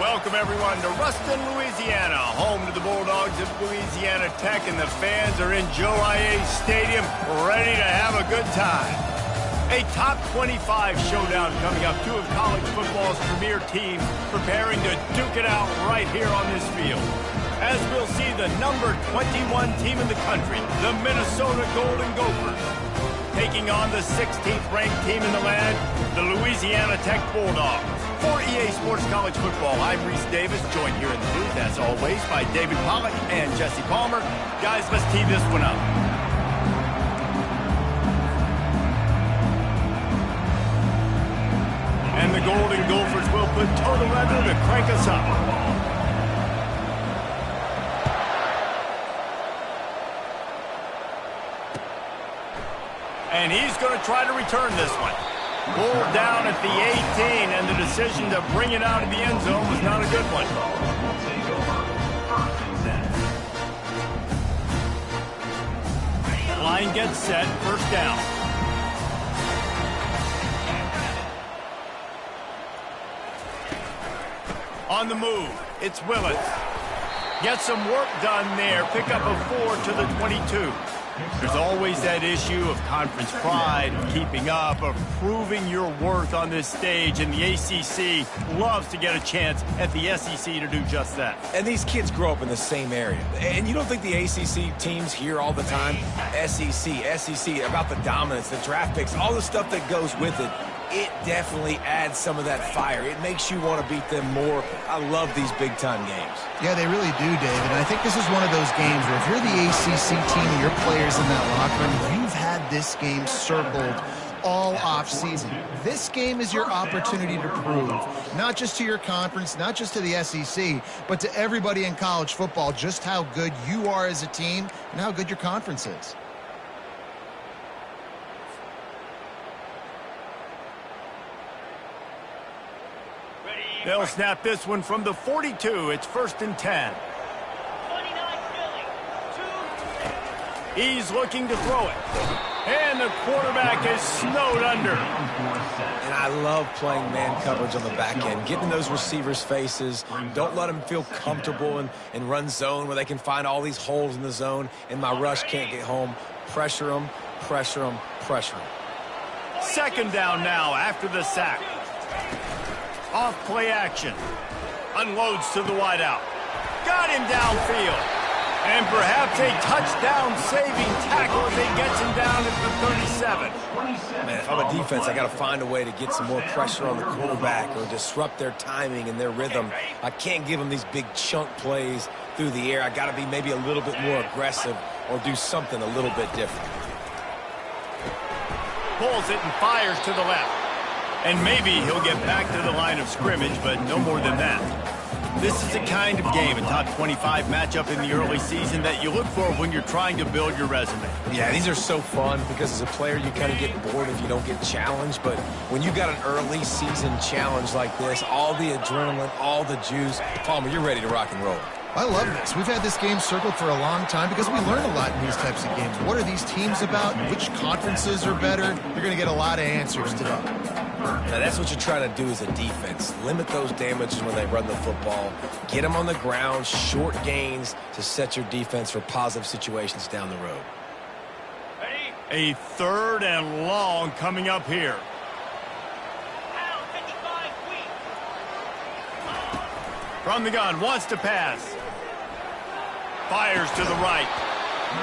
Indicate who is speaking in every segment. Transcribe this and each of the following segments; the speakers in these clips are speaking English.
Speaker 1: Welcome, everyone, to Ruston, Louisiana, home to the Bulldogs of Louisiana Tech, and the fans are in Joe I.A. Stadium, ready to have a good time. A top 25 showdown coming up. Two of college football's premier teams preparing to duke it out right here on this field. As we'll see the number 21 team in the country, the Minnesota Golden Gophers, taking on the 16th ranked team in the land, the Louisiana Tech Bulldogs. For EA Sports College Football, I'm Reese Davis, joined here in the booth, as always, by David Pollack and Jesse Palmer. Guys, let's tee this one up. And the Golden Gophers will put total leather to crank us up. And he's going to try to return this one. Pulled down at the 18, and the decision to bring it out of the end zone was not a good one. Line gets set, first down. On the move, it's Willis. Get some work done there. Pick up a 4 to the 22. There's always that issue of conference pride, of keeping up, of proving your worth on this stage, and the ACC loves to get a chance at the SEC to do just that.
Speaker 2: And these kids grow up in the same area. And you don't think the ACC teams hear all the time, SEC, about the dominance, the draft picks, all the stuff that goes with it. It definitely adds some of that fire. It makes you want to beat them more. I love these big-time games.
Speaker 3: Yeah, they really do, David. And I think this is one of those games where if you're the ACC team and your players in that locker room, you've had this game circled all off-season. This game is your opportunity to prove, not just to your conference, not just to the SEC, but to everybody in college football, just how good you are as a team and how good your conference is.
Speaker 1: They'll snap this one from the 42. It's 1st and 10. He's looking to throw it. And the quarterback is snowed under.
Speaker 2: And I love playing man coverage on the back end, getting those receivers' faces. Don't let them feel comfortable and run zone where they can find all these holes in the zone and my rush can't get home. Pressure them, pressure them, pressure them.
Speaker 1: Second down now after the sack. Off play action. Unloads to the wideout. Got him downfield. And perhaps a touchdown-saving tackle as he gets him down at the 37.
Speaker 2: Man, if I'm a defense, I got to find a way to get some more pressure on the quarterback or disrupt their timing and their rhythm. I can't give them these big chunk plays through the air. I got to be maybe a little bit more aggressive or do something a little bit different.
Speaker 1: Pulls it and fires to the left. And maybe he'll get back to the line of scrimmage, but no more than that. This is the kind of game, a top 25 matchup in the early season, that you look for when you're trying to build your resume.
Speaker 2: Yeah, these are so fun because as a player, you kind of get bored if you don't get challenged. But when you got an early season challenge like this, all the adrenaline, all the juice, Palmer, you're ready to rock and roll.
Speaker 3: I love this. We've had this game circled for a long time because we learn a lot in these types of games. What are these teams about? Which conferences are better? You're going to get a lot of answers today.
Speaker 2: Now, that's what you're trying to do as a defense. Limit those damages when they run the football. Get them on the ground, short gains to set your defense for positive situations down the road.
Speaker 1: A 3rd and long coming up here. From the gun, wants to pass. Fires to the right.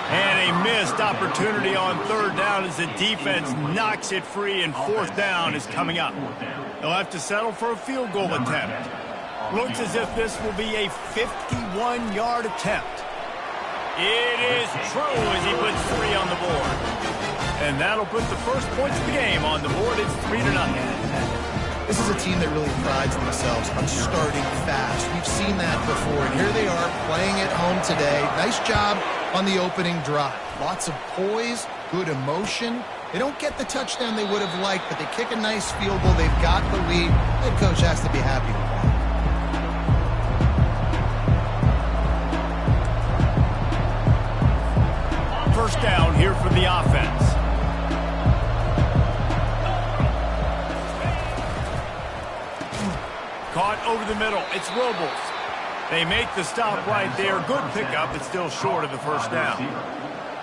Speaker 1: And a missed opportunity on 3rd down as the defense knocks it free, and 4th down is coming up. They'll have to settle for a field goal attempt. Looks as if this will be a 51-yard attempt. It is true as he puts 3 on the board. And that'll put the first points of the game on the board. It's 3-0.
Speaker 3: This is a team that really prides themselves on starting fast. We've seen that before, and here they are playing at home today. Nice job on the opening drive. Lots of poise, good emotion. They don't get the touchdown they would have liked, but they kick a nice field goal. They've got the lead. Head coach has to be happy with that.
Speaker 1: First down here for the offense. Caught over the middle. It's Robles. They make the stop right there. Good pickup, but still short of the first down.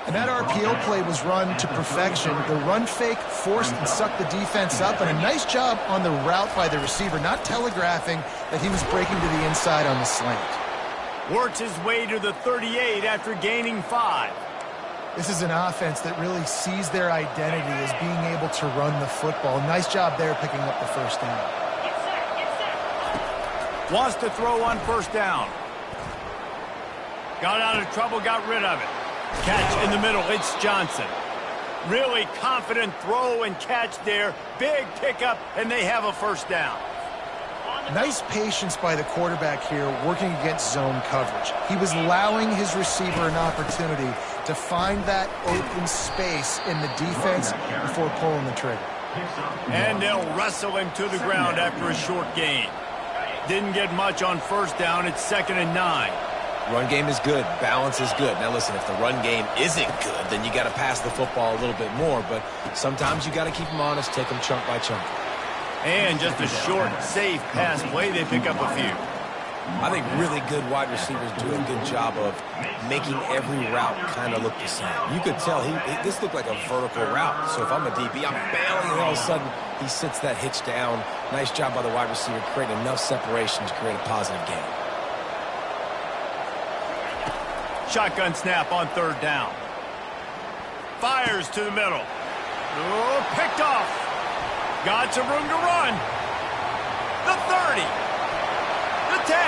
Speaker 3: And that RPO play was run to perfection. The run fake forced and sucked the defense up, and a nice job on the route by the receiver, not telegraphing that he was breaking to the inside on the slant.
Speaker 1: Works his way to the 38 after gaining 5.
Speaker 3: This is an offense that really sees their identity as being able to run the football. Nice job there picking up the first down.
Speaker 1: Wants to throw on first down. Got out of trouble, got rid of it. Catch in the middle, it's Johnson. Really confident throw and catch there. Big pickup, and they have a first down.
Speaker 3: Nice patience by the quarterback here working against zone coverage. He was allowing his receiver an opportunity to find that open space in the defense before pulling the trigger.
Speaker 1: And they'll wrestle him to the ground after a short gain. Didn't get much on first down. It's 2nd and 9.
Speaker 2: Run game is good. Balance is good. Now, listen, if the run game isn't good, then you got to pass the football a little bit more. But sometimes you got to keep them honest, take them chunk by chunk.
Speaker 1: And just a short, safe pass play, they pick up a few.
Speaker 2: I think really good wide receivers do a good job of making every route kind of look the same. You could tell this looked like a vertical route. So if I'm a DB, I'm bailing, and all of a sudden he sits that hitch down. Nice job by the wide receiver, creating enough separation to create a positive gain.
Speaker 1: Shotgun snap on 3rd down. Fires to the middle. Oh, picked off. Got some room to run. The 30. The 10.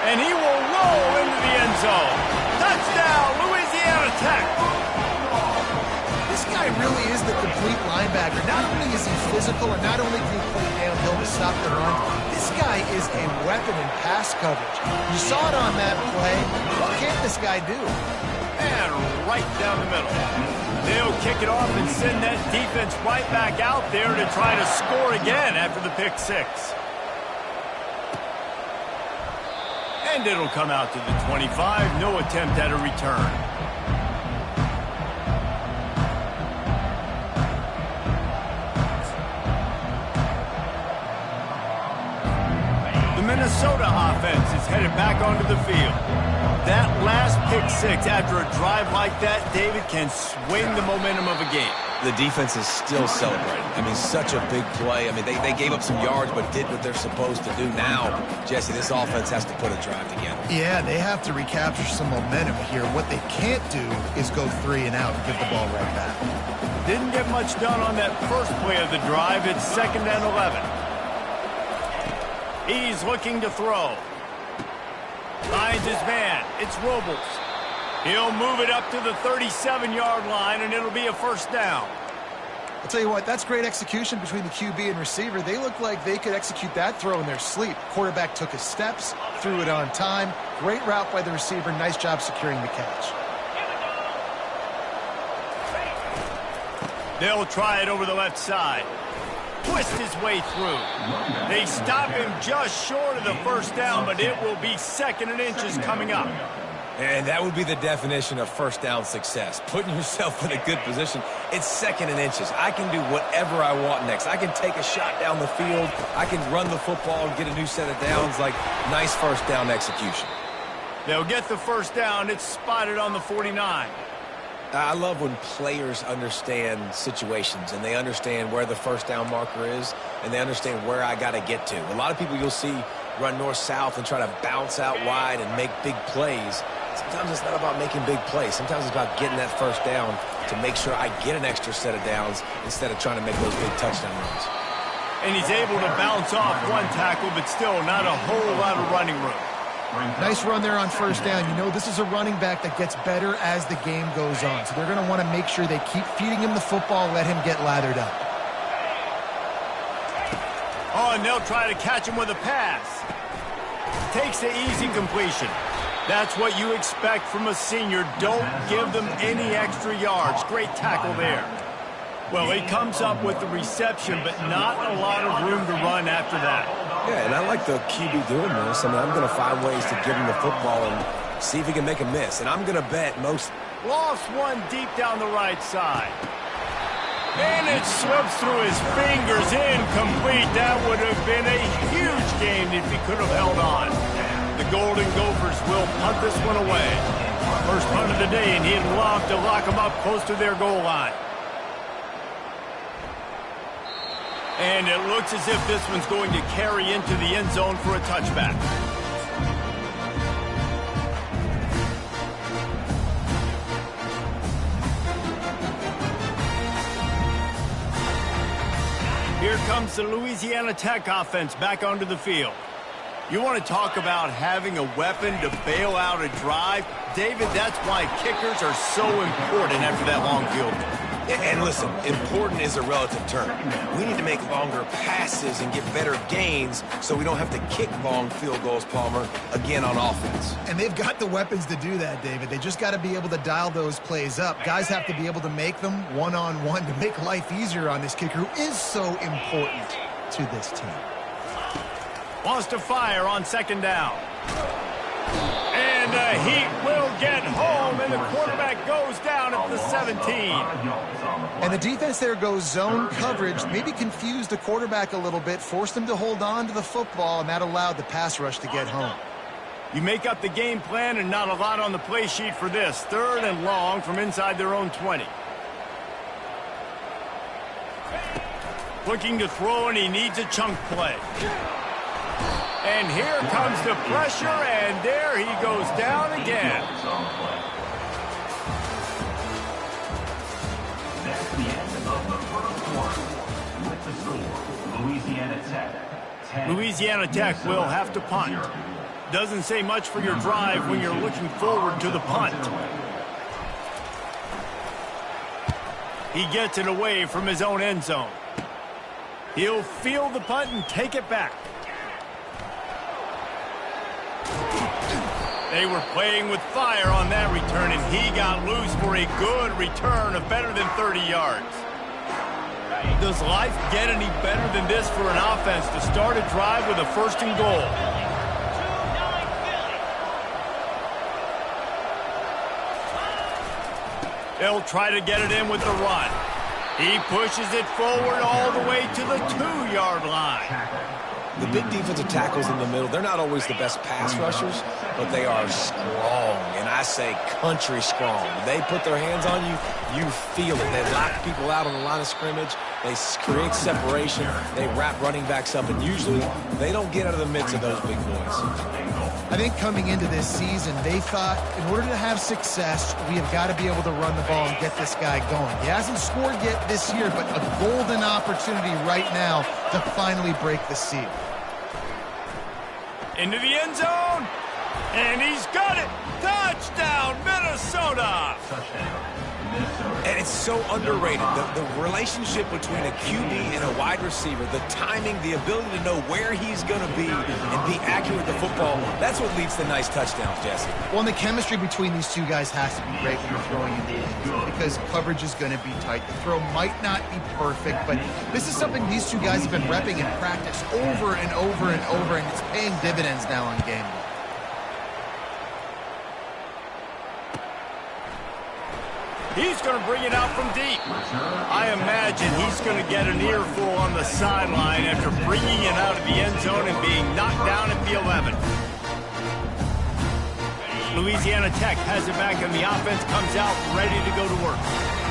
Speaker 1: And he will roll into the end zone. Touchdown, Louisiana Tech.
Speaker 3: This guy really is the complete linebacker. Not only is he physical and not only can he play downhill to stop the run, this guy is a weapon in pass coverage. You saw it on that play. What can't this guy do?
Speaker 1: And right down the middle. They'll kick it off and send that defense right back out there to try to score again after the pick 6. And it'll come out to the 25. No attempt at a return. The Minnesota offense is headed back onto the field. That last pick 6 after a drive like that, David, can swing the momentum of a game.
Speaker 2: The defense is still celebrating. I mean, such a big play. I mean, they gave up some yards but did what they're supposed to do. Now, Jesse, this offense has to put a drive together.
Speaker 3: Yeah, they have to recapture some momentum here. What they can't do is go 3 and out and give the ball right back.
Speaker 1: Didn't get much done on that first play of the drive. It's 2nd and 11. He's looking to throw. Finds his man. It's Robles. He'll move it up to the 37-yard line, and it'll be a first down.
Speaker 3: I'll tell you what, that's great execution between the QB and receiver. They look like they could execute that throw in their sleep. Quarterback took his steps, threw it on time. Great route by the receiver. Nice job securing the catch.
Speaker 1: They'll try it over the left side. Twist his way through. They stop him just short of the first down, but it will be 2nd and inches coming up.
Speaker 2: And that would be the definition of first down success. Putting yourself in a good position. It's 2nd and inches. I can do whatever I want next. I can take a shot down the field. I can run the football and get a new set of downs. Like, nice first down execution.
Speaker 1: They'll get the first down. It's spotted on the 49.
Speaker 2: I love when players understand situations and they understand where the first down marker is and they understand where I got to get to. A lot of people you'll see run north-south and try to bounce out wide and make big plays. Sometimes it's not about making big plays. Sometimes it's about getting that first down to make sure I get an extra set of downs instead of trying to make those big touchdown runs.
Speaker 1: And he's able to bounce off one tackle, but still not a whole lot of running room.
Speaker 3: Nice run there on first down. You know, this is a running back that gets better as the game goes on. So they're going to want to make sure they keep feeding him the football, let him get lathered up.
Speaker 1: Oh, and they'll try to catch him with a pass. Takes the easy completion. That's what you expect from a senior. Don't give them any extra yards. Great tackle there. Well, he comes up with the reception, but not a lot of room to run after that.
Speaker 2: Yeah, and I like the QB doing this. I mean, I'm going to find ways to give him the football and see if he can make a miss. And I'm going to bet most...
Speaker 1: Lost one deep down the right side. And it slips through his fingers, incomplete. That would have been a huge game if he could have held on. The Golden Gophers will punt this one away. First punt of the day, and he'd love to lock them up close to their goal line. And it looks as if this one's going to carry into the end zone for a touchback. Here comes the Louisiana Tech offense back onto the field. You want to talk about having a weapon to bail out a drive? David, that's why kickers are so important after that long field goal.
Speaker 2: And listen, important is a relative term. We need to make longer passes and get better gains so we don't have to kick long field goals, Palmer, again on offense.
Speaker 3: And they've got the weapons to do that, David. They just got to be able to dial those plays up. Guys have to be able to make them one-on-one to make life easier on this kicker who is so important to this team.
Speaker 1: Wants to fire on second down. And the Heat will get home, and the quarterback goes down at the 17.
Speaker 3: And the defense there goes zone coverage, maybe confused the quarterback a little bit, forced him to hold on to the football, and that allowed the pass rush to get home.
Speaker 1: You make up the game plan and not a lot on the play sheet for this. 3rd and long from inside their own 20. Looking to throw, and he needs a chunk play. And here comes the pressure, and there he goes down again.
Speaker 4: That's the end of the first quarter. With the score, Louisiana Tech 10.
Speaker 1: Louisiana Tech will have to punt. Doesn't say much for your drive when you're looking forward to the punt. He gets it away from his own end zone. He'll field the punt and take it back. They were playing with fire on that return, and he got loose for a good return of better than 30 yards. Does life get any better than this for an offense to start a drive with a 1st and goal? They'll try to get it in with the run. He pushes it forward all the way to the 2-yard line.
Speaker 2: The big defensive tackles in the middle, they're not always the best pass rushers, but they are strong, and I say country strong. When they put their hands on you, you feel it. They lock people out on the line of scrimmage. They create separation. They wrap running backs up, and usually they don't get out of the midst of those big boys.
Speaker 3: I think coming into this season, they thought in order to have success, we have got to be able to run the ball and get this guy going. He hasn't scored yet this year, but a golden opportunity right now to finally break the seal.
Speaker 1: Into the end zone, and he's got it. Touchdown, Minnesota.
Speaker 2: And it's so underrated. The relationship between a QB and a wide receiver, the timing, the ability to know where he's going to be and be accurate with the football, that's what leads to nice touchdowns, Jesse.
Speaker 3: Well, and the chemistry between these two guys has to be great when you're throwing in the end because coverage is going to be tight. The throw might not be perfect, but this is something these two guys have been repping in practice over and over and over, and it's paying dividends now on game day.
Speaker 1: He's going to bring it out from deep. I imagine he's going to get an earful on the sideline after bringing it out of the end zone and being knocked down at the 11. Louisiana Tech has it back, and the offense comes out ready to go to work.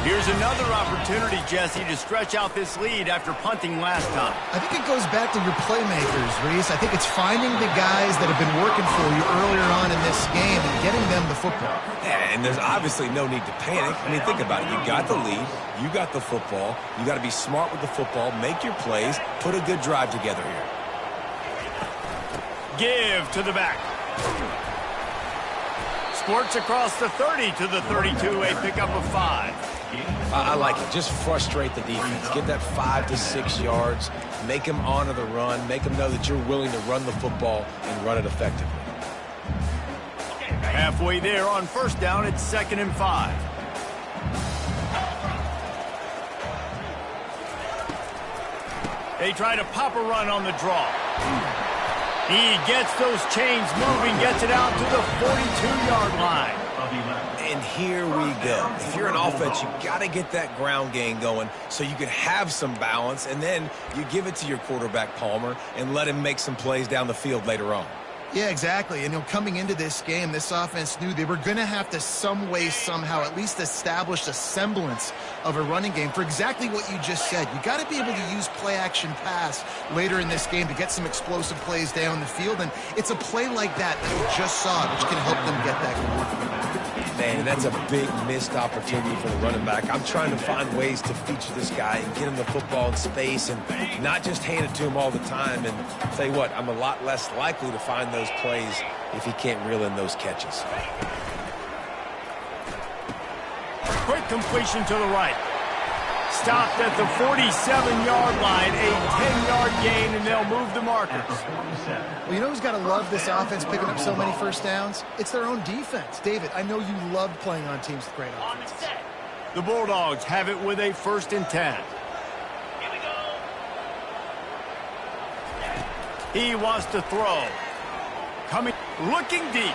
Speaker 1: Here's another opportunity, Jesse, to stretch out this lead after punting last time.
Speaker 3: I think it goes back to your playmakers, Reese. I think it's finding the guys that have been working for you earlier on in this game and getting them the football.
Speaker 2: Yeah, and there's obviously no need to panic. I mean, think about it. You got the lead. You got the football. You got to be smart with the football, make your plays, put a good drive together here.
Speaker 1: Give to the back. Sports across the 30 to the 32, a pickup of 5.
Speaker 2: I like it. Just frustrate the defense. Get that 5 to 6 yards. Make them honor the run. Make them know that you're willing to run the football and run it effectively.
Speaker 1: Halfway there on first down, it's 2nd and 5. They try to pop a run on the draw. He gets those chains moving, gets it out to the 42-yard line.
Speaker 4: of 11.
Speaker 2: And here we go. If you're an offense, you got to get that ground game going so you can have some balance, and then you give it to your quarterback, Palmer, and let him make some plays down the field later on.
Speaker 3: Yeah, exactly. And coming into this game, this offense knew they were going to have to some way, somehow, at least establish a semblance of a running game for exactly what you just said. You got to be able to use play-action pass later in this game to get some explosive plays down the field. And it's a play like that you just saw, which can help them get that going.
Speaker 2: Man, that's a big missed opportunity for the running back. I'm trying to find ways to feature this guy and get him the football in space and not just hand it to him all the time. And I'll tell you what, I'm a lot less likely to find those plays if he can't reel in those catches.
Speaker 1: Quick completion to the right. Stopped at the 47-yard line, a 10-yard gain, and they'll move the markers.
Speaker 3: Well, you know who's got to love this offense picking up so many first downs? It's their own defense. David, I know you love playing on teams with great offenses.
Speaker 1: The Bulldogs have it with a 1st and 10.
Speaker 4: Here we go.
Speaker 1: He wants to throw. Coming, looking deep.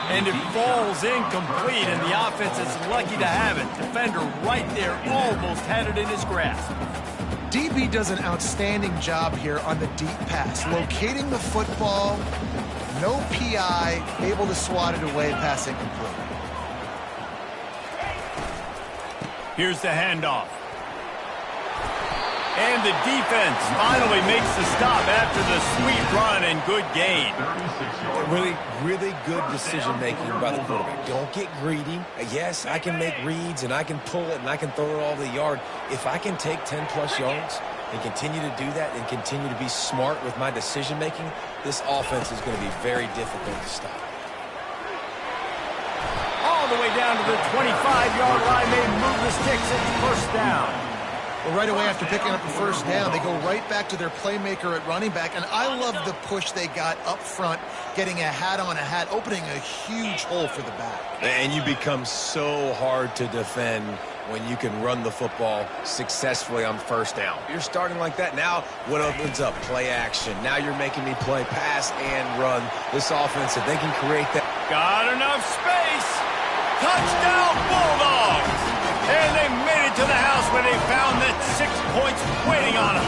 Speaker 1: And it falls incomplete, and the offense is lucky to have it. Defender right there almost had it in his grasp.
Speaker 3: DB does an outstanding job here on the deep pass, locating the football, no PI, able to swat it away, pass incomplete.
Speaker 1: Here's the handoff. And the defense finally makes the stop after the sweet run and good gain.
Speaker 2: Really good decision-making by the quarterback. Don't get greedy. Yes, I can make reads, and I can pull it, and I can throw it all the yard. If I can take 10-plus yards and continue to do that and continue to be smart with my decision-making, this offense is going to be very difficult to stop.
Speaker 1: All the way down to the 25-yard line. They move the sticks. It's 1st down.
Speaker 3: Well, right away after picking up the 1st down, they go right back to their playmaker at running back. And I love the push they got up front, getting a hat on a hat, opening a huge hole for the back.
Speaker 2: And you become so hard to defend when you can run the football successfully on 1st down. You're starting like that. Now what opens up? Play action. Now you're making me play pass and run. This offense, if they can create that.
Speaker 1: Got enough space. Touchdown Bulldogs. And they made it to the house where they found that 6 points waiting on them.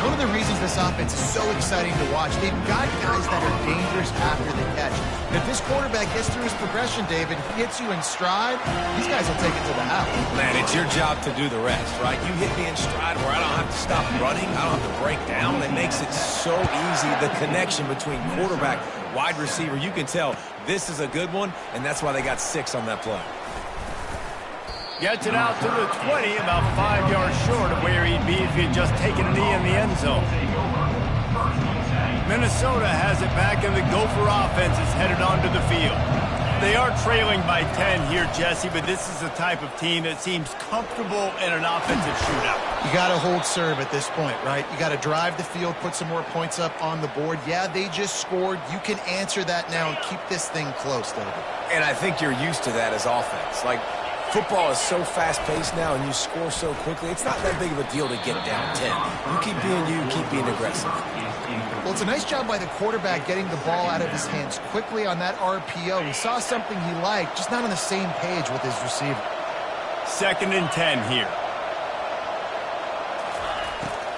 Speaker 3: One of the reasons this offense is so exciting to watch, they've got guys that are dangerous after the catch. And if this quarterback gets through his progression, David, he hits you in stride, these guys will take it to the house.
Speaker 2: Man, it's your job to do the rest, right? You hit me in stride where I don't have to stop running. I don't have to break down. It makes it so easy, the connection between quarterback, wide receiver. You can tell this is a good one, and that's why they got 6 on that play.
Speaker 1: Gets it out to the 20, about 5 yards short of where he'd be if he had just taken a knee in the end zone. Minnesota has it back, and the Gopher offense is headed onto the field. They are trailing by 10 here, Jesse, but this is the type of team that seems comfortable in an offensive shootout.
Speaker 3: You got to hold serve at this point, right? You got to drive the field, put some more points up on the board. Yeah, they just scored. You can answer that now and keep this thing close, David.
Speaker 2: And I think you're used to that as offense. Like, football is so fast-paced now, and you score so quickly, it's not that big of a deal to get down 10. You keep being you, keep being aggressive.
Speaker 3: Well, it's a nice job by the quarterback getting the ball out of his hands quickly on that RPO. He saw something he liked, just not on the same page with his receiver.
Speaker 1: 2nd and 10 here.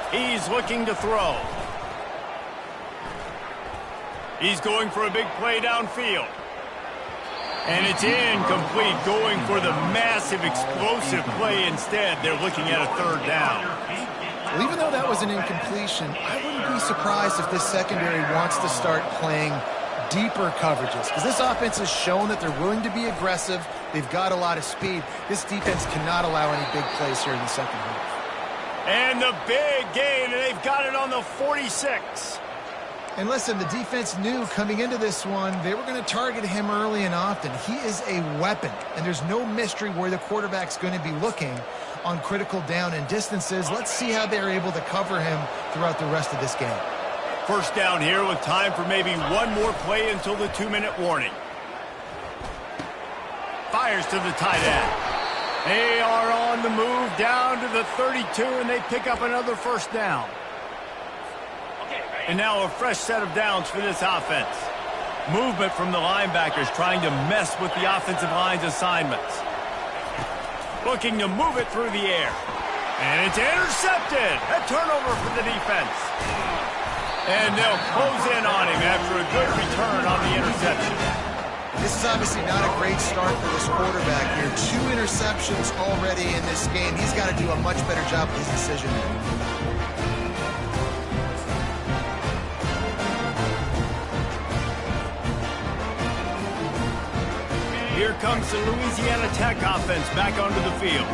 Speaker 1: He's looking to throw. He's going for a big play downfield. And it's incomplete, going for the massive explosive play instead. They're looking at a 3rd down.
Speaker 3: Well, even though that was an incompletion, I wouldn't be surprised if this secondary wants to start playing deeper coverages, because this offense has shown that they're willing to be aggressive. They've got a lot of speed. This defense cannot allow any big plays here in the second half.
Speaker 1: And the big gain, and they've got it on the 46.
Speaker 3: And listen, the defense knew coming into this one, they were going to target him early and often. He is a weapon, and there's no mystery where the quarterback's going to be looking on critical down and distances. Let's see how they're able to cover him throughout the rest of this game.
Speaker 1: 1st down here with time for maybe one more play until the 2-minute warning. Fires to the tight end. They are on the move down to the 32, and they pick up another 1st down. And now a fresh set of downs for this offense. Movement from the linebackers trying to mess with the offensive line's assignments. Looking to move it through the air. And it's intercepted. A turnover for the defense. And they'll close in on him after a good return on the interception.
Speaker 3: This is obviously not a great start for this quarterback here. 2 interceptions already in this game. He's got to do a much better job with his decision making.
Speaker 1: Here comes the Louisiana Tech offense back onto the field.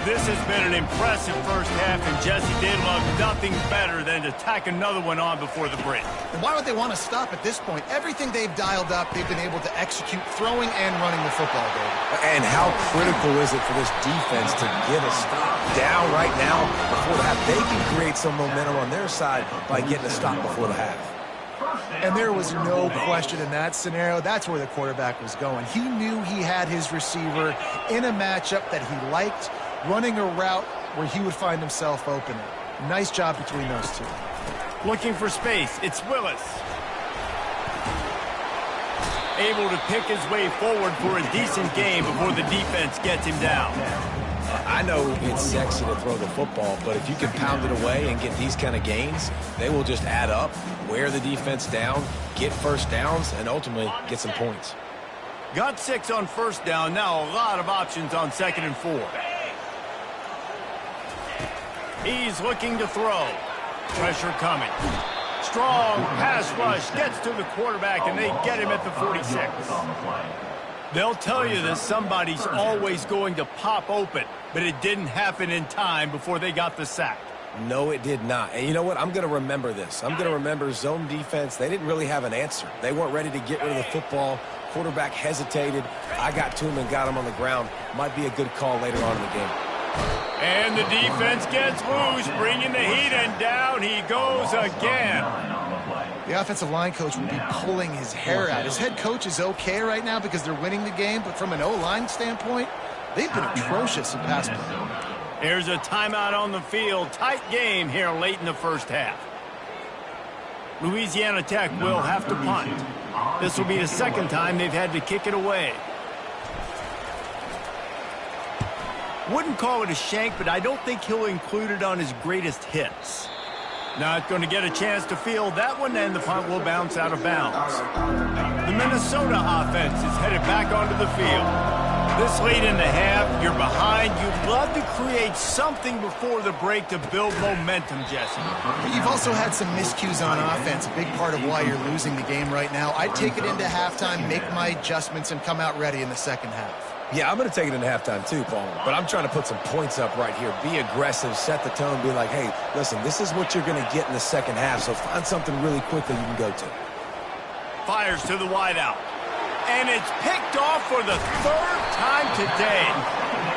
Speaker 1: This has been an impressive first half, and Jesse did love nothing better than to tack another one on before the break.
Speaker 3: And why would they want to stop at this point? Everything they've dialed up, they've been able to execute throwing and running the football, David.
Speaker 2: And how critical is it for this defense to get a stop down right now before the half? They can create some momentum on their side by getting a stop before the half.
Speaker 3: And there was no question in that scenario. That's where the quarterback was going. He knew he had his receiver in a matchup that he liked, running a route where he would find himself open. Nice job between those two.
Speaker 1: Looking for space. It's Willis. Able to pick his way forward for a decent game before the defense gets him down.
Speaker 2: I know it's sexy to throw the football, but if you can pound it away and get these kind of gains, they will just add up, wear the defense down, get first downs, and ultimately get some points.
Speaker 1: Got 6 on first down. Now a lot of options on 2nd and 4. He's looking to throw. Pressure coming. Strong pass rush gets to the quarterback, and they get him at the 46. They'll tell you that somebody's always going to pop open, but it didn't happen in time before they got the sack.
Speaker 2: No, it did not. And you know what? I'm going to remember this. I'm going to remember zone defense. They didn't really have an answer. They weren't ready to get rid of the football. Quarterback hesitated. I got to him and got him on the ground. Might be a good call later on in the game.
Speaker 1: And the defense gets loose, bringing the heat, and down he goes again.
Speaker 3: The offensive line coach will be pulling his hair out. His head coach is okay right now because they're winning the game, but from an O-line standpoint, they've been atrocious in pass play.
Speaker 1: Here's a timeout on the field. Tight game here late in the first half. Louisiana Tech will have to punt. This will be the second time they've had to kick it away. Wouldn't call it a shank, but I don't think he'll include it on his greatest hits. Not going to get a chance to field that one, and the punt will bounce out of bounds. The Minnesota offense is headed back onto the field. This late in the half, you're behind. You'd love to create something before the break to build momentum, Jesse.
Speaker 3: But you've also had some miscues on offense, a big part of why you're losing the game right now. I'd take it into halftime, make my adjustments, and come out ready in the second half.
Speaker 2: Yeah, I'm going to take it into halftime too, Paul. But I'm trying to put some points up right here. Be aggressive, set the tone, be like, hey, listen, this is what you're going to get in the second half, so find something really quickly you can go to.
Speaker 1: Fires to the wideout. And it's picked off for the 3rd time today.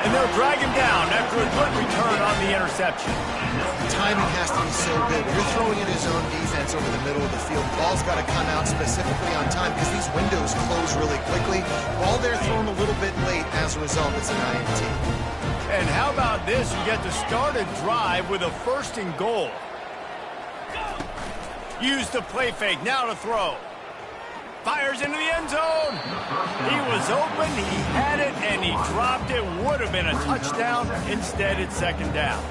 Speaker 1: And they'll drag him down after a good return on the interception.
Speaker 3: The timing has to be so good. You're throwing in his own defense over the middle of the field. Ball's got to come out specifically on time because these windows close really quickly. Ball there thrown a little bit late. As a result, it's an INT.
Speaker 1: And how about this? You get to start a drive with a 1st and goal. Use the play fake. Now to throw. Fires into the end zone. He was open, he had it, and he dropped it. Would have been a touchdown. Instead, it's 2nd down.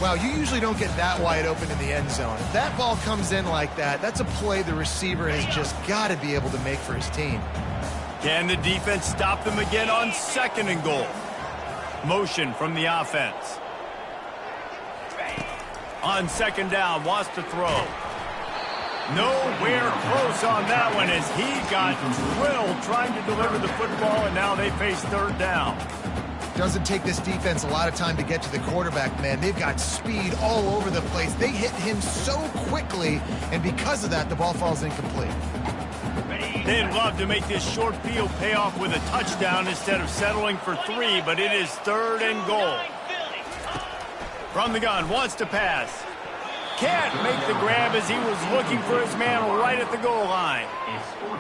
Speaker 3: Wow, you usually don't get that wide open in the end zone. If that ball comes in like that, that's a play the receiver has just got to be able to make for his team.
Speaker 1: Can the defense stop them again on 2nd and goal? Motion from the offense. On 2nd down, wants to throw. Nowhere close on that one as he got drilled trying to deliver the football, and now they face 3rd down.
Speaker 3: Doesn't take this defense a lot of time to get to the quarterback, man. They've got speed all over the place. They hit him so quickly, and because of that, the ball falls incomplete.
Speaker 1: They'd love to make this short field pay off with a touchdown instead of settling for 3, but it is 3rd and goal. From the gun, wants to pass. Can't make the grab as he was looking for his man right at the goal line.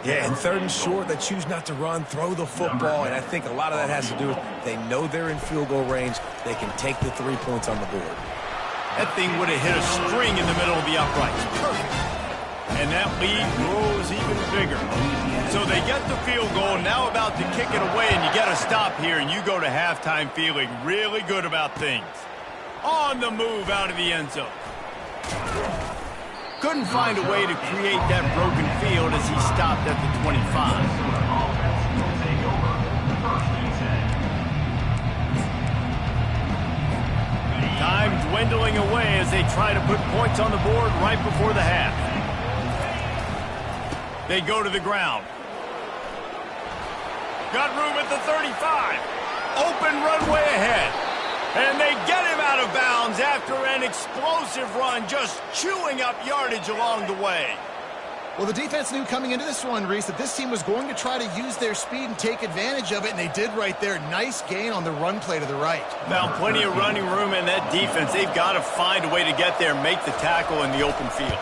Speaker 2: Yeah, and 3rd and short, they choose not to run, throw the football, and I think a lot of that has to do with they know they're in field goal range. They can take the 3 points on the board.
Speaker 1: That thing would have hit a string in the middle of the uprights. Perfect. And that lead grows even bigger. So they get the field goal, now about to kick it away, and you get a stop here, and you go to halftime feeling really good about things. On the move out of the end zone. Couldn't find a way to create that broken field as he stopped at the 25. Time dwindling away as they try to put points on the board right before the half. They go to the ground. Got room at the 35. Open runway ahead. And they get him out of bounds after an explosive run, just chewing up yardage along the way.
Speaker 3: Well, the defense knew coming into this one, Reese, that this team was going to try to use their speed and take advantage of it, and they did right there. Nice gain on the run play to the right.
Speaker 1: Found plenty of running room in that defense. They've got to find a way to get there and make the tackle in the open field.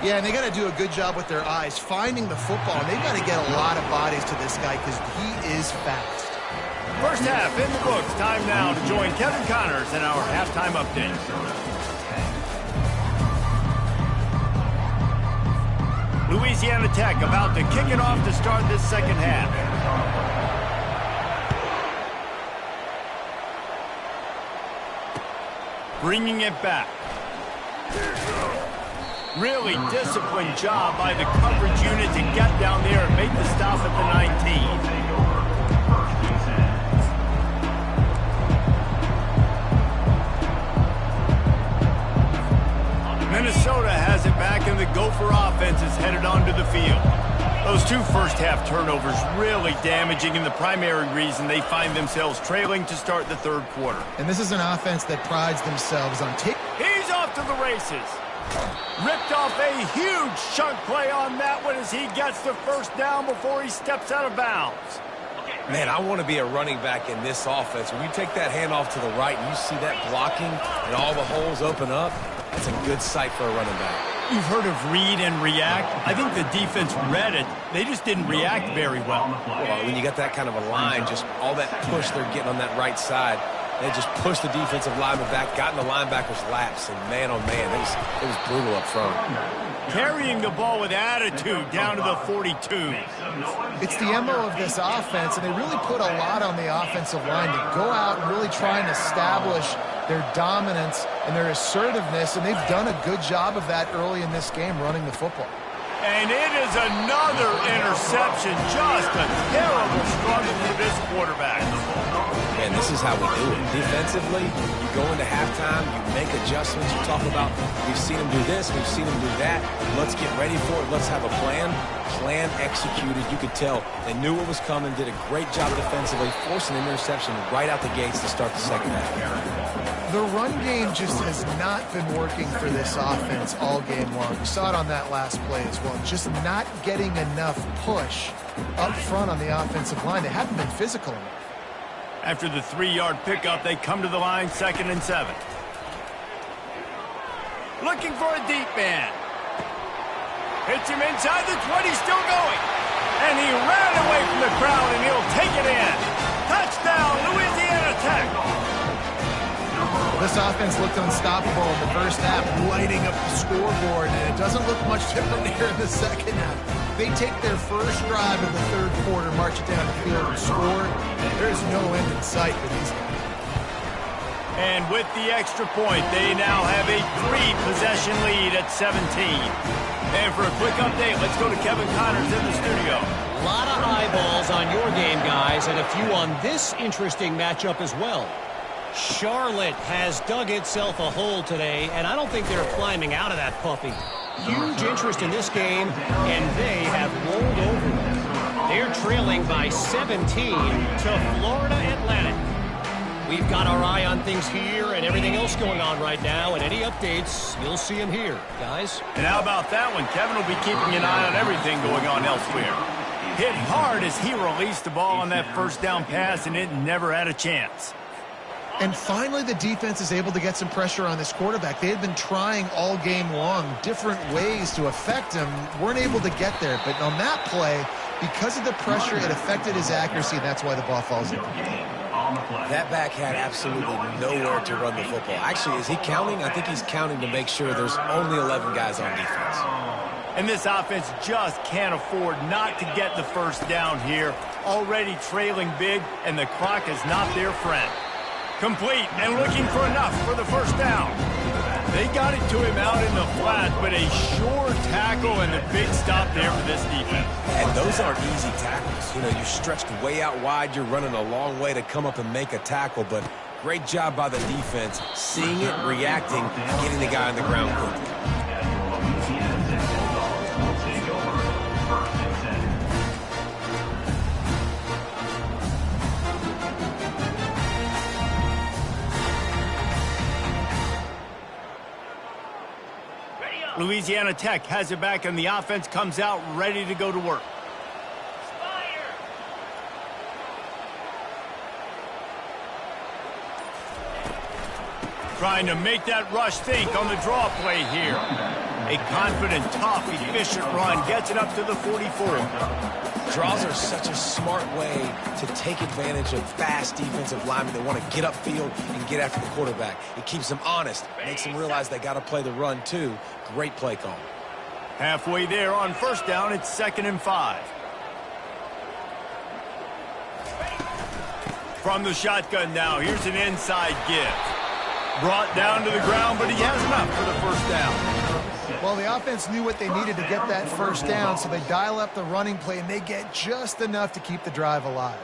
Speaker 3: Yeah, and they got to do a good job with their eyes, finding the football. And they've got to get a lot of bodies to this guy because he is fast.
Speaker 1: First half in the books. Time now to join Kevin Connors in our halftime update. Louisiana Tech about to kick it off to start this second half. Bringing it back. Really disciplined job by the coverage unit to get down there and make the stop at the 19. Minnesota has it back, and the Gopher offense is headed onto the field. Those two first-half turnovers really damaging, and the primary reason they find themselves trailing to start the third quarter.
Speaker 3: And this is an offense that prides themselves on taking.
Speaker 1: He's off to the races. Ripped off a huge chunk play on that one as he gets the first down before he steps out of bounds.
Speaker 2: Man, I want to be a running back in this offense. When you take that handoff to the right and you see that blocking and all the holes open up, that's a good sight for a running back.
Speaker 1: You've heard of read and react. I think the defense read it. They just didn't react very well.
Speaker 2: Well, when you get that kind of a line, just all that push they're getting on that right side, they just pushed the defensive lineman back, got in the linebacker's laps, and man, oh man, it was brutal up front.
Speaker 1: Carrying the ball with attitude down to the 42.
Speaker 3: It's the MO of this offense, and they really put a lot on the offensive line to go out and really try and establish their dominance and their assertiveness, and they've done a good job of that early in this game running the football.
Speaker 1: And it is another interception. Just a terrible struggle for this quarterback.
Speaker 2: And this is how we do it. Defensively, you go into halftime, you make adjustments, you talk about, we've seen them do this, we've seen them do that, let's get ready for it, let's have a plan. Plan executed. You could tell they knew what was coming, did a great job defensively, forcing an interception right out the gates to start the second half.
Speaker 3: The run game just has not been working for this offense all game long. We saw it on that last play as well. Just not getting enough push up front on the offensive line. They haven't been physical enough.
Speaker 1: After the 3-yard pickup, they come to the line, 2nd and 7. Looking for a deep man. Hits him inside the 20, still going. And he ran away from the crowd, and he'll take it in. Touchdown, Louisiana Tech.
Speaker 3: This offense looked unstoppable in the first half, lighting up the scoreboard, and it doesn't look much different here in the second half. They take their first drive of the third quarter, march it down the field, and score. There's no end in sight for these guys.
Speaker 1: And with the extra point, they now have a 3-possession lead at 17. And for a quick update, let's go to Kevin Connors in the studio.
Speaker 5: A lot of eyeballs on your game, guys, and a few on this interesting matchup as well. Charlotte has dug itself a hole today, and I don't think they're climbing out of that puppy. Huge interest in this game, and they have rolled over. They're trailing by 17 to Florida Atlantic. We've got our eye on things here and everything else going on right now, and any updates, you'll see them here, guys.
Speaker 1: And how about that one? Kevin will be keeping an eye on everything going on elsewhere. Hit hard as he released the ball on that first down pass, and it never had a chance.
Speaker 3: And finally, the defense is able to get some pressure on this quarterback. They had been trying all game long different ways to affect him, weren't able to get there. But on that play, because of the pressure, it affected his accuracy, and that's why the ball falls in.
Speaker 2: That back had absolutely nowhere to run the football. Actually, is he counting? I think he's counting to make sure there's only 11 guys on defense.
Speaker 1: And this offense just can't afford not to get the first down here. Already trailing big, and the clock is not their friend. Complete and looking for enough for the first down. They got it to him out in the flat, but a sure tackle and the big stop there for this defense.
Speaker 2: And those aren't easy tackles. You know, you're stretched way out wide. You're running a long way to come up and make a tackle, but great job by the defense, seeing it, reacting, getting the guy on the ground quickly.
Speaker 1: Louisiana Tech has it back, and the offense comes out ready to go to work. Trying to make that rush think on the draw play here. A confident, tough, efficient run gets it up to the 44.
Speaker 2: Draws are such a smart way to take advantage of fast defensive linemen that want to get upfield and get after the quarterback. It keeps them honest, makes them realize they got to play the run too. Great play call.
Speaker 1: Halfway there on first down, it's 2nd and 5. From the shotgun now, here's an inside give. Brought down to the ground, but he has enough for the first down.
Speaker 3: Well, the offense knew what they needed to get that first down, so they dial up the running play, and they get just enough to keep the drive alive.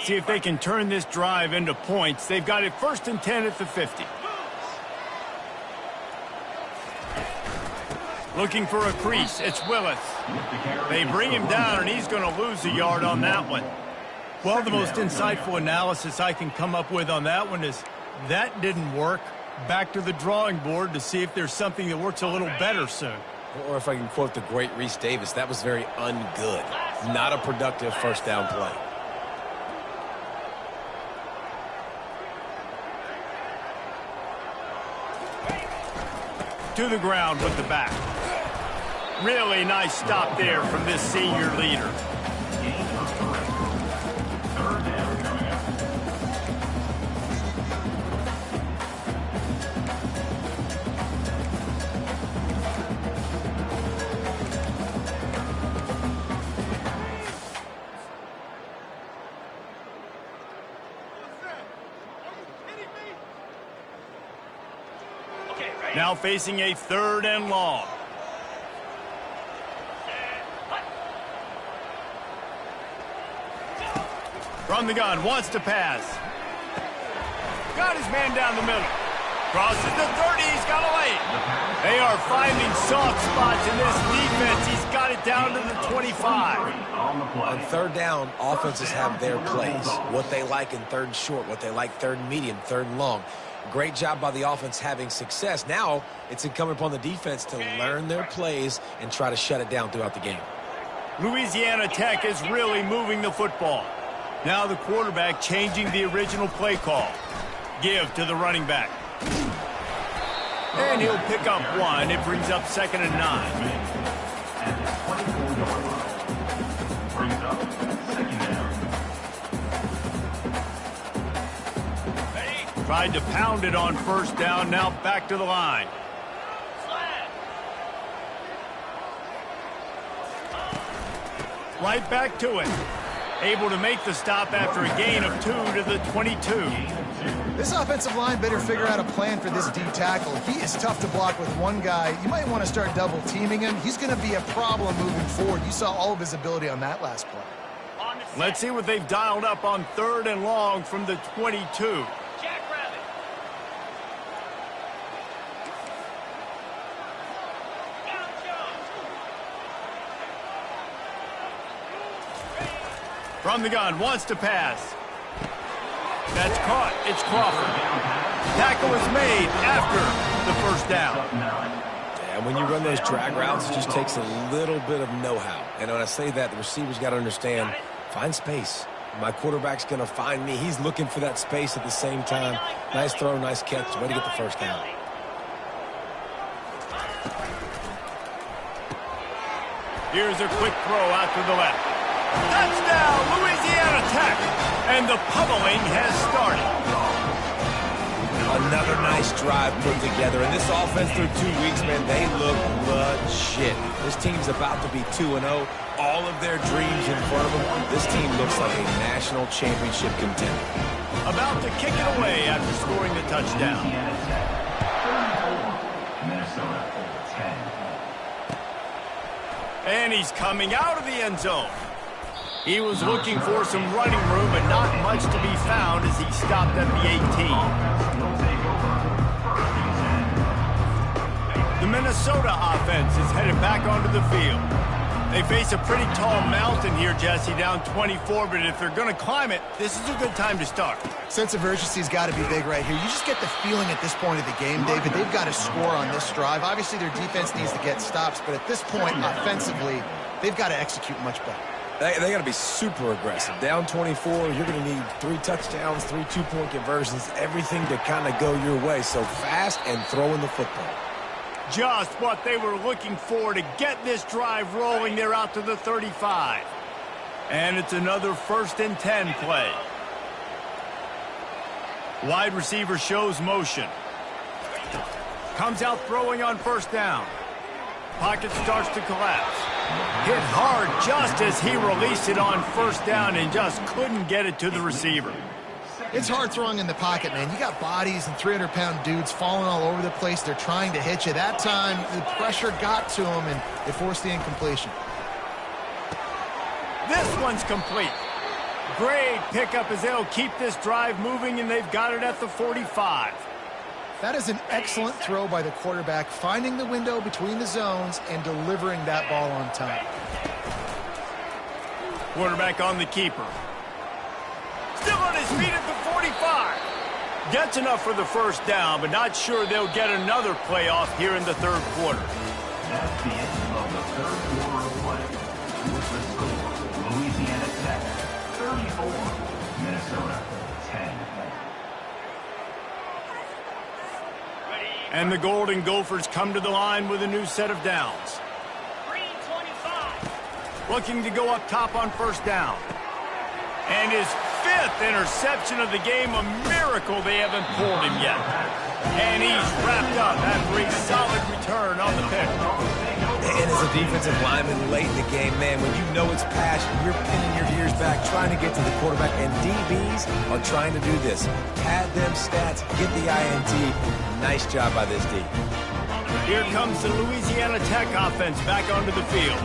Speaker 1: See if they can turn this drive into points. They've got it 1st and 10 at the 50. Looking for a crease. It's Willis. They bring him down, and he's going to lose a yard on that one. Well, the most insightful analysis I can come up with on that one is that didn't work. Back to the drawing board to see if there's something that works a little better soon.
Speaker 2: Or if I can quote the great Reese Davis, that was very ungood. Not a productive first down play.
Speaker 1: To the ground with the back. Really nice stop there from this senior leader. Now facing a 3rd and long. From the gun, wants to pass. Got his man down the middle. Crosses the 30, he's got a lane. They are finding soft spots in this defense. He's got it down to the 25.
Speaker 2: On 3rd down, offenses have their plays. What they like in 3rd and short, what they like 3rd and medium, 3rd and long. Great job by the offense having success. Now it's incumbent upon the defense to learn their plays and try to shut it down throughout the game.
Speaker 1: Louisiana Tech is really moving the football. Now the quarterback changing the original play call. Give to the running back. And he'll pick up 1. It brings up 2nd and 9.
Speaker 4: And it's 24 yards. Brings up 2nd down.
Speaker 1: Tried to pound it on first down. Now back to the line. Right back to it. Able to make the stop after a gain of 2 to the 22.
Speaker 3: This offensive line better figure out a plan for this D tackle. He is tough to block with one guy. You might want to start double teaming him. He's going to be a problem moving forward. You saw all of his ability on that last play.
Speaker 1: Let's see what they've dialed up on 3rd and long from the 22. From the gun, wants to pass. That's caught. It's Crawford. Tackle is made after the first down.
Speaker 2: And when you run those drag routes, it just takes a little bit of know-how. And when I say that, the receivers got to understand, find space. My quarterback's going to find me. He's looking for that space at the same time. Nice throw, nice catch. Way to get the first down.
Speaker 1: Here's a quick throw out to the left. Touchdown, Louisiana Tech! And the pummeling has started.
Speaker 2: Another nice drive put together. And this offense through 2 weeks, man, they look legit. This team's about to be 2-0. All of their dreams in front of them. This team looks like a national championship contender.
Speaker 1: About to kick it away after scoring the touchdown.
Speaker 4: Minnesota 10.
Speaker 1: And he's coming out of the end zone. He was looking for some running room, but not much to be found as he stopped at the 18. The Minnesota offense is headed back onto the field. They face a pretty tall mountain here, Jesse, down 24, but if they're going to climb it, this is a good time to start.
Speaker 3: Sense of urgency's got to be big right here. You just get the feeling at this point of the game, David, they've got to score on this drive. Obviously, their defense needs to get stops, but at this point, offensively, they've got to execute much better.
Speaker 2: They got to be super aggressive. Down 24, you're going to need 3 touchdowns, 3 two-point conversions, everything to kind of go your way. So fast and throwing the football.
Speaker 1: Just what they were looking for to get this drive rolling. They're out to the 35. And it's another 1st and 10 play. Wide receiver shows motion. Comes out throwing on 1st down. Pocket starts to collapse. Hit hard just as he released it on 1st down and just couldn't get it to the receiver.
Speaker 3: It's hard throwing in the pocket, man. You got bodies and 300-pound dudes falling all over the place. They're trying to hit you. That time, the pressure got to them, and it forced the incompletion.
Speaker 1: This one's complete. Great pickup as they'll keep this drive moving, and they've got it at the 45.
Speaker 3: That is an excellent throw by the quarterback, finding the window between the zones and delivering that ball on time.
Speaker 1: Quarterback on the keeper. Still on his feet at the 45. Gets enough for the 1st down, but not sure they'll get another play off here in the 3rd quarter.
Speaker 4: That's the end of the 3rd quarter of play. With the score, Louisiana Tech 34, Minnesota 10.
Speaker 1: And the Golden Gophers come to the line with a new set of downs.
Speaker 5: 325.
Speaker 1: Looking to go up top on 1st down. And his 5th interception of the game, a miracle they haven't pulled him yet. And he's wrapped up after a solid return on the pick.
Speaker 2: And as a defensive lineman late in the game, man, when you know it's passion, you're pinning your ears back, trying to get to the quarterback, and DBs are trying to do this. Pad them stats, get the INT. Nice job by this D.
Speaker 1: Here comes the Louisiana Tech offense back onto the field.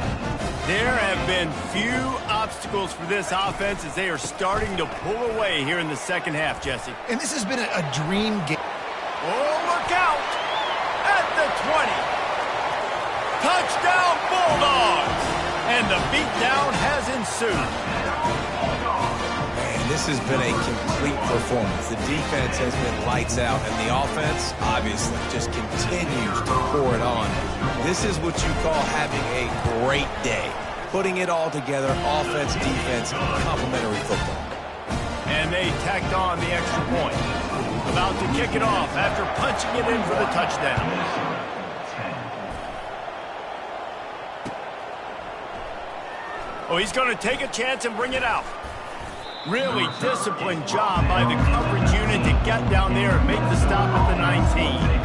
Speaker 1: There have been few obstacles for this offense as they are starting to pull away here in the 2nd half, Jesse.
Speaker 3: And this has been a dream game.
Speaker 1: Oh, look out! At the 20. Touchdown Bulldogs! And the beatdown has ensued.
Speaker 2: Man, this has been a complete performance. The defense has been lights out, and the offense, obviously, just continues to pour it on. This is what you call having a great day. Putting it all together, offense, defense, complementary football.
Speaker 1: And they tacked on the extra point. About to kick it off after punching it in for the touchdown. Oh, he's going to take a chance and bring it out. Really disciplined job by the coverage unit to get down there and make the stop at the 19.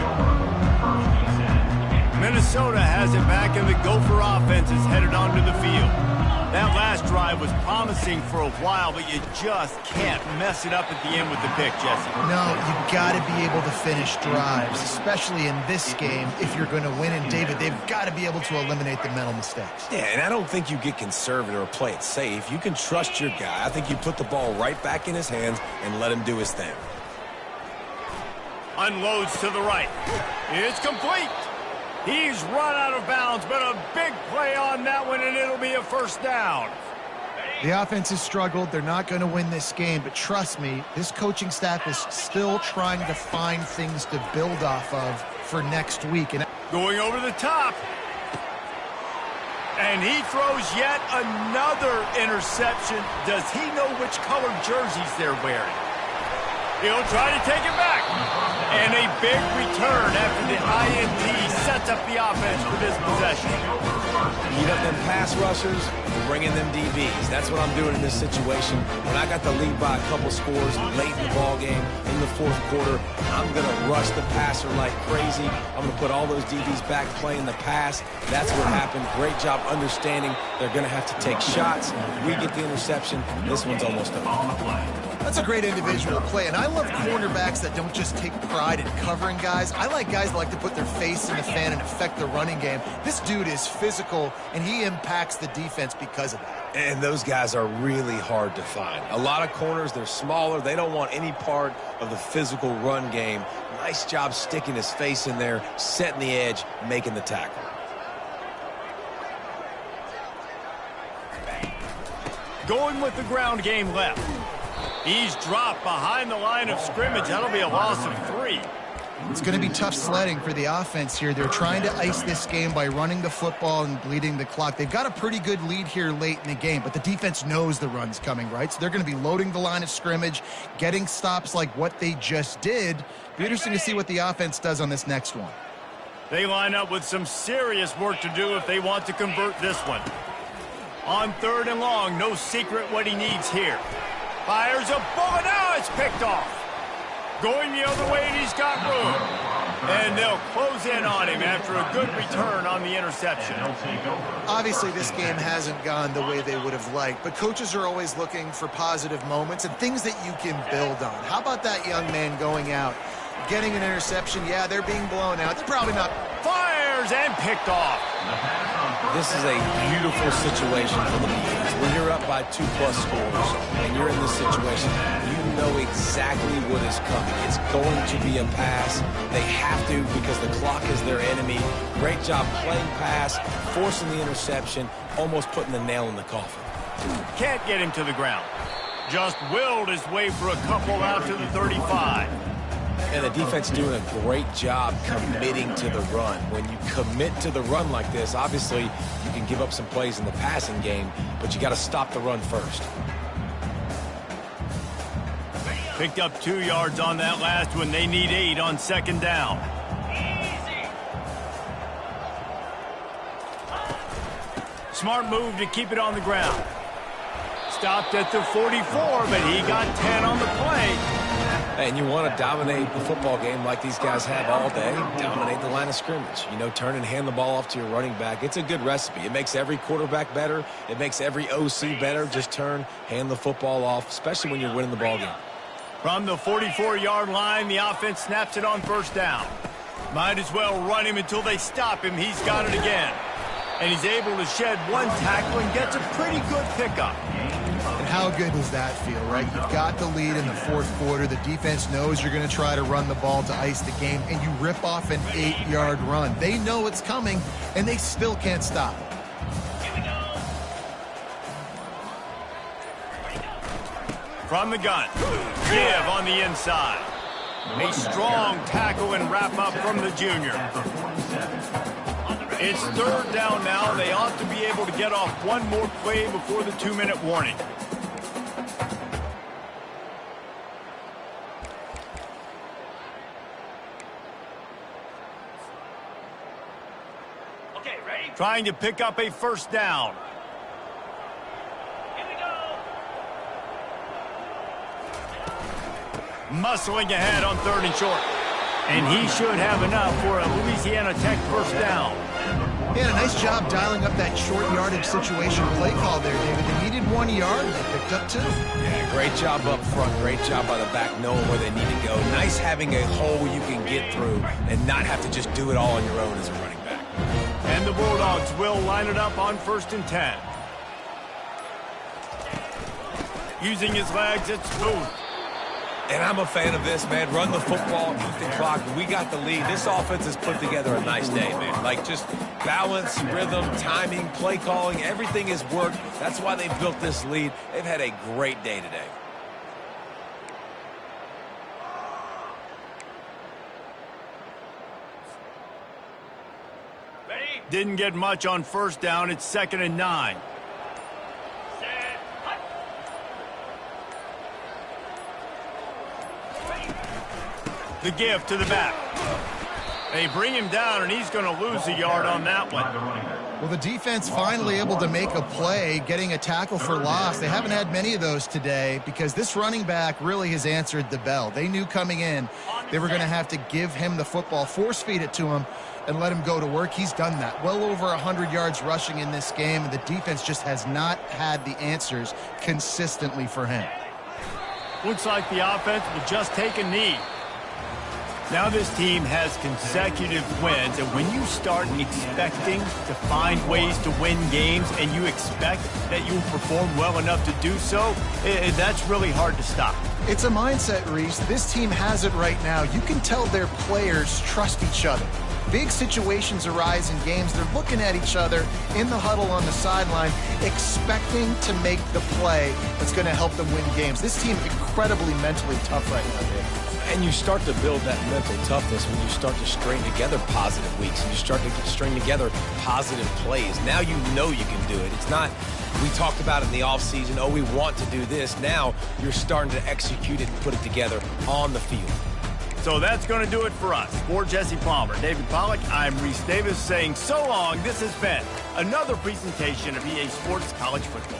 Speaker 1: Minnesota has it back, and the Gopher offense is headed onto the field. That last drive was promising for a while, but you just can't mess it up at the end with the pick, Jesse.
Speaker 3: No, you got to be able to finish drives, especially in this game if you're going to win. And, David, they've got to be able to eliminate the mental mistakes.
Speaker 2: Yeah, and I don't think you get conservative or play it safe. You can trust your guy. I think you put the ball right back in his hands and let him do his thing.
Speaker 1: Unloads to the right. It's complete. He's run out of bounds, but a big play on that one, and it'll be a 1st down.
Speaker 3: The offense has struggled. They're not going to win this game, but trust me, this coaching staff is still trying to find things to build off of for next week. And
Speaker 1: going over the top. And he throws yet another interception. Does he know which colored jerseys they're wearing? He'll try to take it back. And a big return after the INT sets up the offense for this possession.
Speaker 2: Heat up them pass rushers, bring in them DBs. That's what I'm doing in this situation. When I got the lead by a couple scores late in the ball game, in the fourth quarter, I'm going to rush the passer like crazy. I'm going to put all those DBs back playing the pass. That's what happened. Great job understanding they're going to have to take shots. We get the interception. This one's almost over.
Speaker 3: That's a great individual play, and I love cornerbacks that don't just take pride in covering guys. I like guys that like to put their face in the fan and affect the running game. This dude is physical, and he impacts the defense because of that.
Speaker 2: And those guys are really hard to find. A lot of corners, they're smaller. They don't want any part of the physical run game. Nice job sticking his face in there, setting the edge, making the tackle.
Speaker 1: Going with the ground game left. He's dropped behind the line of scrimmage. That'll be a loss of 3.
Speaker 3: It's going to be tough sledding for the offense here. They're trying to ice this game by running the football and bleeding the clock. They've got a pretty good lead here late in the game, but the defense knows the run's coming, right? So they're going to be loading the line of scrimmage, getting stops like what they just did. Be interesting to see what the offense does on this next one.
Speaker 1: They line up with some serious work to do if they want to convert this one. On 3rd and long, no secret what he needs here. Fires a bullet. Now it's picked off. Going the other way, and he's got room. And they'll close in on him after a good return on the interception.
Speaker 3: Obviously, this game hasn't gone the way they would have liked, but coaches are always looking for positive moments and things that you can build on. How about that young man going out, getting an interception? Yeah, they're being blown out. They're probably not.
Speaker 1: Fires and picked off.
Speaker 2: This is a beautiful situation for the defense. When you're up by 2+ scores and you're in this situation, you know exactly what is coming. It's going to be a pass. They have to because the clock is their enemy. Great job playing pass, forcing the interception, almost putting the nail in the coffin.
Speaker 1: Can't get him to the ground. Just willed his way for a couple out to the 35.
Speaker 2: And the defense doing a great job committing to the run. When you commit to the run like this, obviously you can give up some plays in the passing game, but you got to stop the run first.
Speaker 1: Picked up 2 yards on that last one. They need 8 on 2nd down. Smart move to keep it on the ground. Stopped at the 44, but he got 10 on the play.
Speaker 2: And you want to dominate the football game like these guys have all day. Dominate the line of scrimmage. You know, turn and hand the ball off to your running back. It's a good recipe. It makes every quarterback better. It makes every OC better. Just turn, hand the football off, especially when you're winning the ball game.
Speaker 1: From the 44-yard line, the offense snaps it on 1st down. Might as well run him until they stop him. He's got it again. And he's able to shed 1 tackle and gets a pretty good pickup.
Speaker 3: And how good does that feel, right? You've got the lead in the 4th quarter. The defense knows you're going to try to run the ball to ice the game, and you rip off an 8-yard run. They know it's coming, and they still can't stop it.
Speaker 1: From the gun, give on the inside. A strong tackle and wrap up from the junior. It's 3rd down now. They ought to be able to get off one more play before the 2-minute warning.
Speaker 6: Okay, ready?
Speaker 1: Trying to pick up a 1st down.
Speaker 6: Here we go.
Speaker 1: Muscling ahead on 3rd and short. And he should have enough for a Louisiana Tech 1st down.
Speaker 3: Yeah, a nice job dialing up that short yardage situation play call there, David. They needed 1 yard, and they picked up 2.
Speaker 2: Yeah, great job up front. Great job by the back knowing where they need to go. Nice having a hole you can get through and not have to just do it all on your own as a running back.
Speaker 1: And the Bulldogs will line it up on 1st and 10. Using his legs, it's smooth.
Speaker 2: And I'm a fan of this, man. Run the football, keep the clock. We got the lead. This offense has put together a nice day, man. Like, just balance, rhythm, timing, play calling, everything has worked. That's why they built this lead. They've had a great day today.
Speaker 6: Ready?
Speaker 1: Didn't get much on 1st down. It's 2nd and 9.
Speaker 6: Set. Hut.
Speaker 1: The give to the back. They bring him down, and he's going to lose a yard on that one.
Speaker 3: Well, the defense finally able to make a play, getting a tackle for loss. They haven't had many of those today because this running back really has answered the bell. They knew coming in they were going to have to give him the football, force feed it to him, and let him go to work. He's done that. Well over 100 yards rushing in this game, and the defense just has not had the answers consistently for him.
Speaker 1: Looks like the offense will just take a knee. Now this team has consecutive wins, and when you start expecting to find ways to win games and you expect that you will perform well enough to do so, that's really hard to stop.
Speaker 3: It's a mindset, Reese. This team has it right now. You can tell their players trust each other. Big situations arise in games. They're looking at each other in the huddle on the sideline, expecting to make the play that's going to help them win games. This team incredibly mentally tough right now, Dave.
Speaker 2: And you start to build that mental toughness when you start to string together positive weeks and you start to string together positive plays. Now you know you can do it. It's not, we talked about it in the offseason, oh, we want to do this. Now you're starting to execute it and put it together on the field.
Speaker 1: So that's going to do it for us. For Jesse Palmer, David Pollack, I'm Reese Davis saying so long. This has been another presentation of EA Sports College Football.